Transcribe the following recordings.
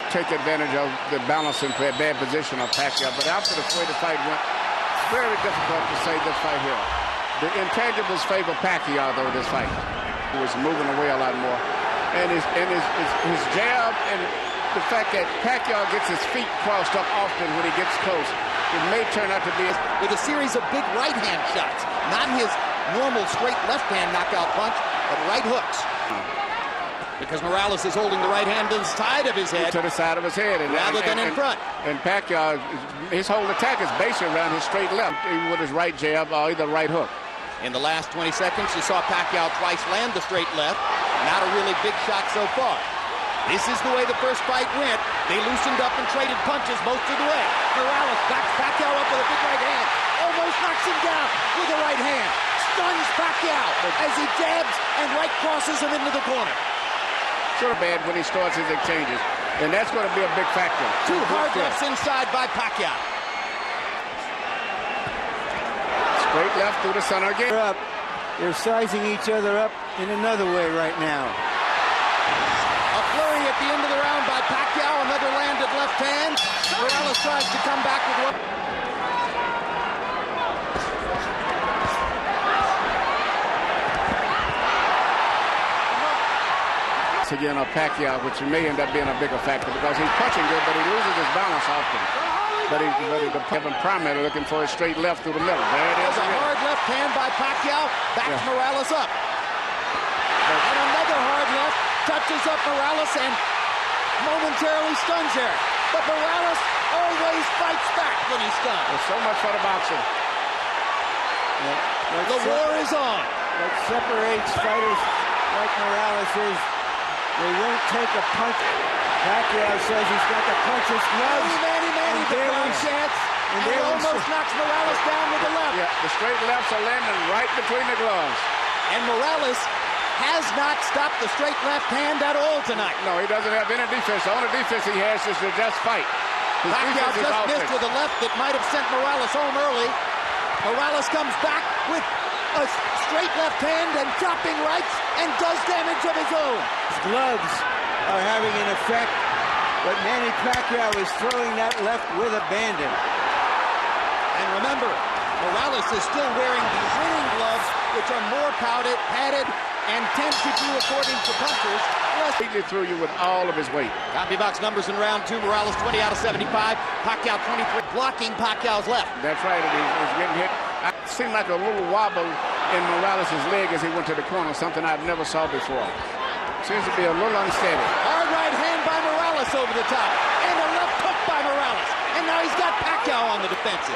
take advantage of the balance and bad position of Pacquiao. But after the way the fight went, very difficult to say this fight here. The intangibles favor Pacquiao, though, this fight. He was moving away a lot more. And his jab and the fact that Pacquiao gets his feet crossed up often when he gets close, it may turn out to be with a series of big right-hand shots. Not his normal straight left-hand knockout punch, but right hooks. Because Morales is holding the right hand to the side of his head. To the side of his head. Rather than in front. And Pacquiao, his whole attack is based around his straight left, with his right jab or either right hook. In the last 20 seconds, you saw Pacquiao twice land the straight left. Not a really big shot so far. This is the way the first fight went. They loosened up and traded punches most of the way. Morales backs Pacquiao up with a big right hand. Almost knocks him down with a right hand. Stuns Pacquiao as he jabs and right crosses him into the corner. Sort of bad when he starts his exchanges, and that's going to be a big factor. Two hard lefts inside by Pacquiao. Straight left through the center again. They're sizing each other up in another way right now. A flurry at the end of the round by Pacquiao. Another landed left hand. Morales tries to come back with one. Again, Pacquiao, which may end up being a bigger factor because he's punching good, but he loses his balance often. But Kevin primarily looking for a straight left through the middle. There it is. A hard left hand by Pacquiao. Backs Morales up. And another hard left touches up Morales and momentarily stuns there. But Morales always fights back when he's stunned. There's so much for the boxing. The war is on. What separates fighters like Morales is they won't take a punch. Pacquiao says he's got the puncher's gloves. Manny, the ground chance. And he almost knocks Morales down with the left. Yeah, the straight lefts are landing right between the gloves. And Morales has not stopped the straight left hand at all tonight. No, he doesn't have any defense. The only defense he has is to just fight. Pacquiao just missed with a left that might have sent Morales home early. Morales comes back with a straight left hand and chopping rights and does damage of his own. His gloves are having an effect, but Manny Pacquiao is throwing that left with abandon. And remember, Morales is still wearing the winning gloves, which are more padded, and tend to do, according to punchers, he threw you with all of his weight. CompuBox numbers in round 2, Morales 20 out of 75, Pacquiao 23, blocking Pacquiao's left. That's right, and he was getting hit. It seemed like a little wobble in Morales' leg as he went to the corner, something I've never saw before. Seems to be a little unsteady. Hard right hand by Morales over the top, and a left hook by Morales. And now he's got Pacquiao on the defensive.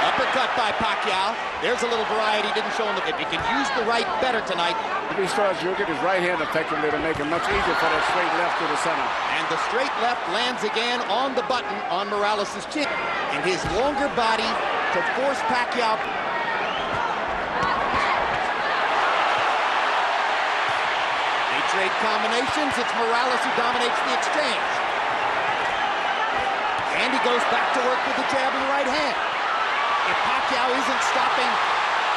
Uppercut by Pacquiao. There's a little variety, didn't show him. If he can use the right better tonight. If he starts using his right hand effectively, to make it much easier for that straight left to the center. And the straight left lands again on the button on Morales' chin. And his longer body to force Pacquiao. They trade combinations. It's Morales who dominates the exchange. And he goes back to work with the jab and right hand. If Pacquiao isn't stopping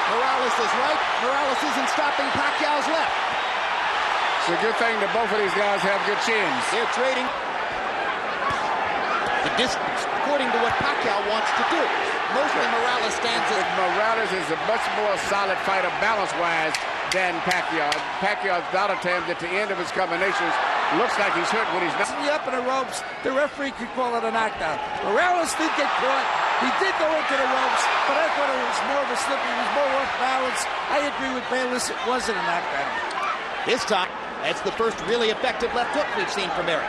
Morales' right, Morales isn't stopping Pacquiao's left. It's a good thing that both of these guys have good chins. They're trading the distance according to what Pacquiao wants to do. Mostly Morales stands as... Morales is a much more solid fighter balance-wise than Pacquiao. Pacquiao's a lot of times at the end of his combinations looks like he's hurt when he's not. Up in the ropes, the referee could call it a knockdown. Morales did get caught. He did go into the ropes, but I thought it was more of a slip. He was more off balance. I agree with Bayless. It wasn't a knockdown. This time, that's the first really effective left hook we've seen from Eric.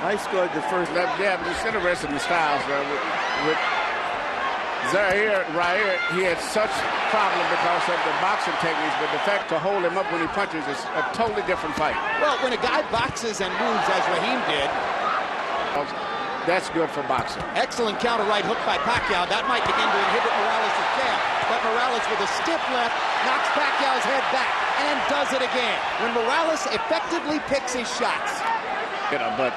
I scored the first left jab. It's interesting in the styles, bro. With Zaire, right here, he had such problem because of the boxing techniques, but the fact to hold him up when he punches is a totally different fight. Well, when a guy boxes and moves as Raheem did, that's good for boxing. Excellent counter right hook by Pacquiao. That might begin to inhibit Morales' jab. But Morales with a stiff left knocks Pacquiao's head back and does it again. When Morales effectively picks his shots. But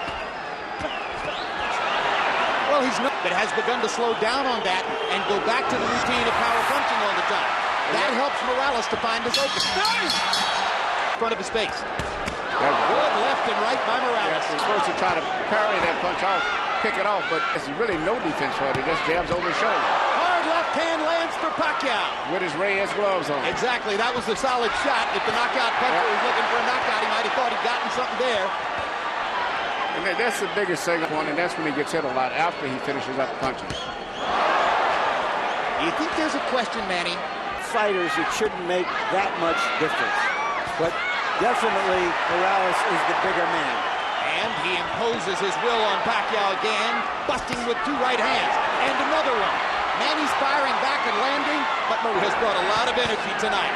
well, he's not, but has begun to slow down on that and go back to the routine of power punching all the time. That helps Morales to find his opening. In front of his face. That He's supposed to try to parry that punch off, pick it off, but there's really no defense for it. He just jabs over his shoulder. Hard left hand lands for Pacquiao. With his Reyes gloves on. Exactly. That was a solid shot. If the knockout puncher was looking for a knockout, he might have thought he'd gotten something there. And that's the biggest single one, and that's when he gets hit a lot after he finishes up punches. Do you think there's a question, Manny? Fighters, it shouldn't make that much difference. But definitely, Morales is the bigger man. And he imposes his will on Pacquiao again, busting with two right hands. And another one. Manny's firing back and landing, but Mo has brought a lot of energy tonight.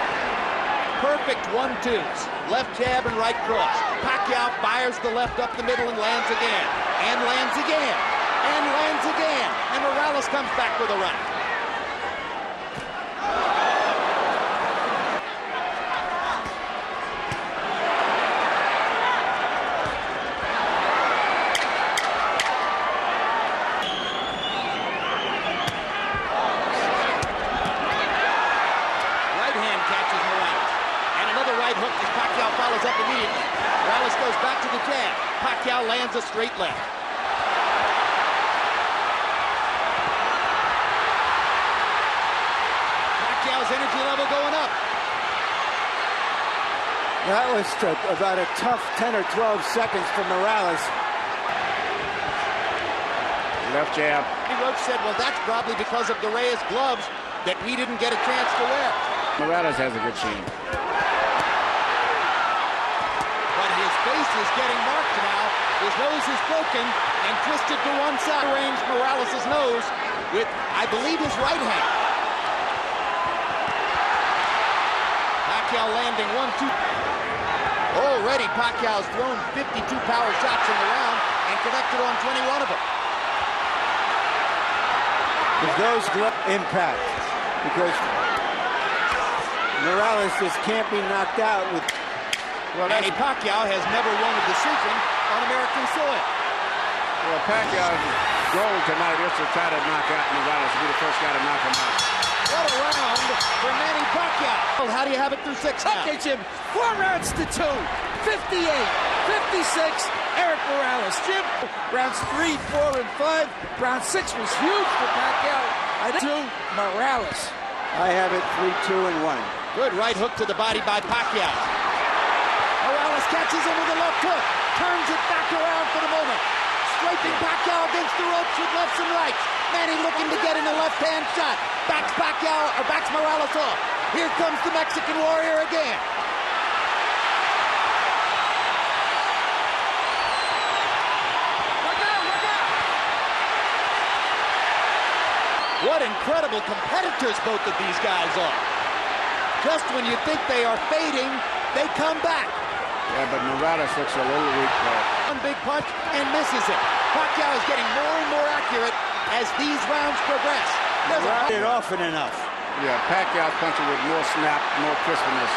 Perfect 1-2s. Left jab and right cross. Pacquiao fires the left up the middle and lands again. And lands again. And lands again. And Morales comes back with a right. Hook as Pacquiao follows up immediately. Morales goes back to the jab. Pacquiao lands a straight left. Pacquiao's energy level going up. That was about a tough 10 or 12 seconds for Morales. Left jab. Roach said, well, that's probably because of the Reyes gloves that we didn't get a chance to wear. Morales has a good chin. His face is getting marked now. His nose is broken and twisted to one side. Range Morales' nose with, I believe, his right hand. Pacquiao landing 1-2. Already Pacquiao's thrown 52 power shots in the round and connected on 21 of them. Those impact because Morales just can't be knocked out with. Well, Manny Pacquiao has never won a decision on American soil. Well, Pacquiao's goal tonight is to try to knock out Morales, to be the first guy to knock him out. What a round for Manny Pacquiao. Well, how do you have it through 6 now? Okay, Jim. 4 rounds to 2. 58, 56, Eric Morales. Jim, rounds 3, 4, and 5. Round 6 was huge for Pacquiao. To Morales. I have it 3-2 and 1. Good right hook to the body by Pacquiao. Morales catches him with a left hook, turns it back around for the moment. Scraping Pacquiao against the ropes with lefts and rights. Manny looking to get in a left-hand shot. Backs Morales off. Here comes the Mexican Warrior again. What incredible competitors both of these guys are. Just when you think they are fading, they come back. Yeah, but Morales looks a little weak there. One big punch and misses it. Pacquiao is getting more and more accurate as these rounds progress. Not it often enough. Yeah, Pacquiao's punching with more snap, more crispness.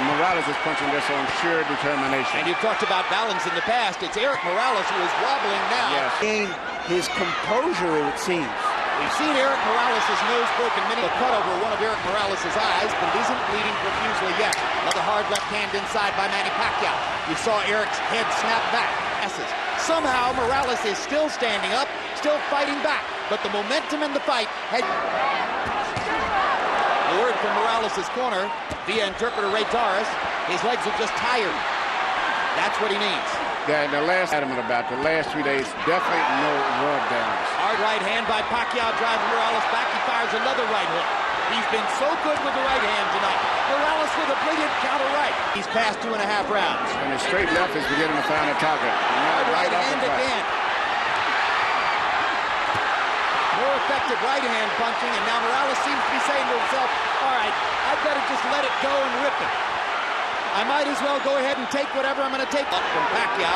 Morales is punching this on sheer determination. And you've talked about balance in the past. It's Eric Morales who is wobbling now. Yes. Gain his composure, it seems. We've seen Eric Morales' nose broken. A cut over one of Eric Morales' eyes, but it isn't bleeding profusely yet. Another hard left hand inside by Manny Pacquiao. You saw Eric's head snap back. Somehow Morales is still standing up, still fighting back, but the momentum in the fight had... The word from Morales' corner via interpreter Ray Torres, his legs are just tired. That's what he needs. Yeah, the last adamant about the last 3 days, definitely no rub downs. Hard right hand by Pacquiao drives Morales back. He fires another right hook. He's been so good with the right hand tonight. Morales with a brilliant counter right. He's passed 2.5 rounds. And his straight left is beginning to find a target. Hard right hand again. More effective right hand punching, and now Morales seems to be saying to himself, all right, I better just let it go and rip it. I might as well go ahead and take whatever I'm going to take. Up from Pacquiao.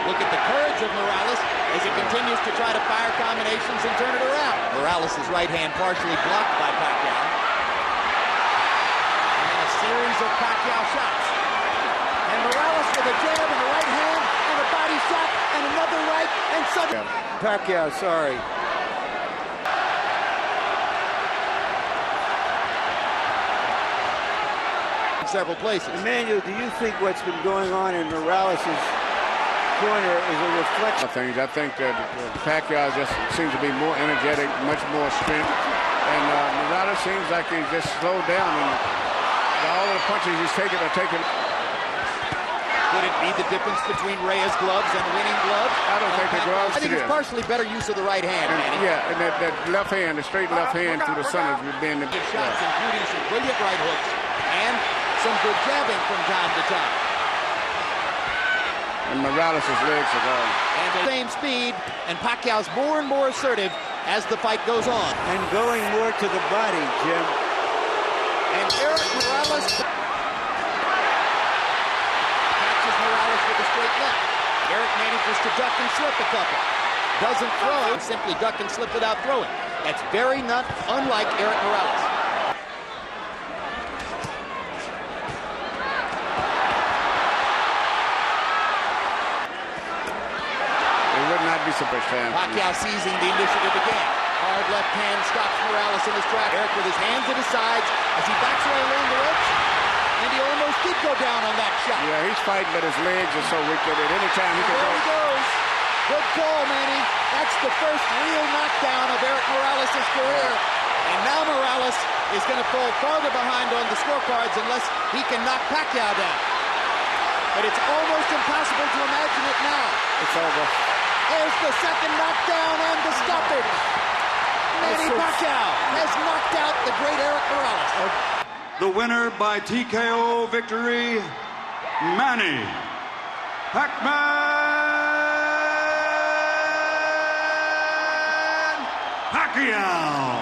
Look at the courage of Morales as he continues to try to fire combinations and turn it around. Morales' right hand partially blocked by Pacquiao. And then a series of Pacquiao shots. And Morales with a jab in the right hand and a body shot and another right and suddenly... Pacquiao, sorry. several places. Emmanuel, do you think what's been going on in Morales' corner is a reflection? I think that Pacquiao just seems to be more energetic, much more strength. And Morales seems like he's just slowed down. And all of the punches he's taking are taken. Could it be the difference between Reyes' gloves and winning gloves? I don't think the gloves. I think it's partially better use of the right hand, Manny. Yeah, and that left hand, the straight left hand through the center has been the good shots, including some brilliant right hooks and some good jabbing from time to time. And Morales' legs are gone. And the same speed, and Pacquiao's more and more assertive as the fight goes on. And going more to the body, Jim. And Eric Morales catches Morales with a straight left. Eric manages to duck and slip a couple. Doesn't throw, simply duck and slip without throwing. That's very not unlike Eric Morales. It would not be surprised. Pacquiao seizing the initiative again. Hard left hand stops Morales in his track. Eric with his hands at his sides as he backs away along the ropes. And he almost did go down on that shot. Yeah, he's fighting, but his legs are so weak that at any time he can There go. he goes. Good call, Manny. That's the first real knockdown of Eric Morales' career. And now Morales is going to fall farther behind on the scorecards unless he can knock Pacquiao down. But it's almost impossible to imagine it now. It's over. There's the second knockdown and the stoppage. Manny Pacquiao has knocked out the great Eric Morales. The winner by TKO victory, Manny Pacquiao.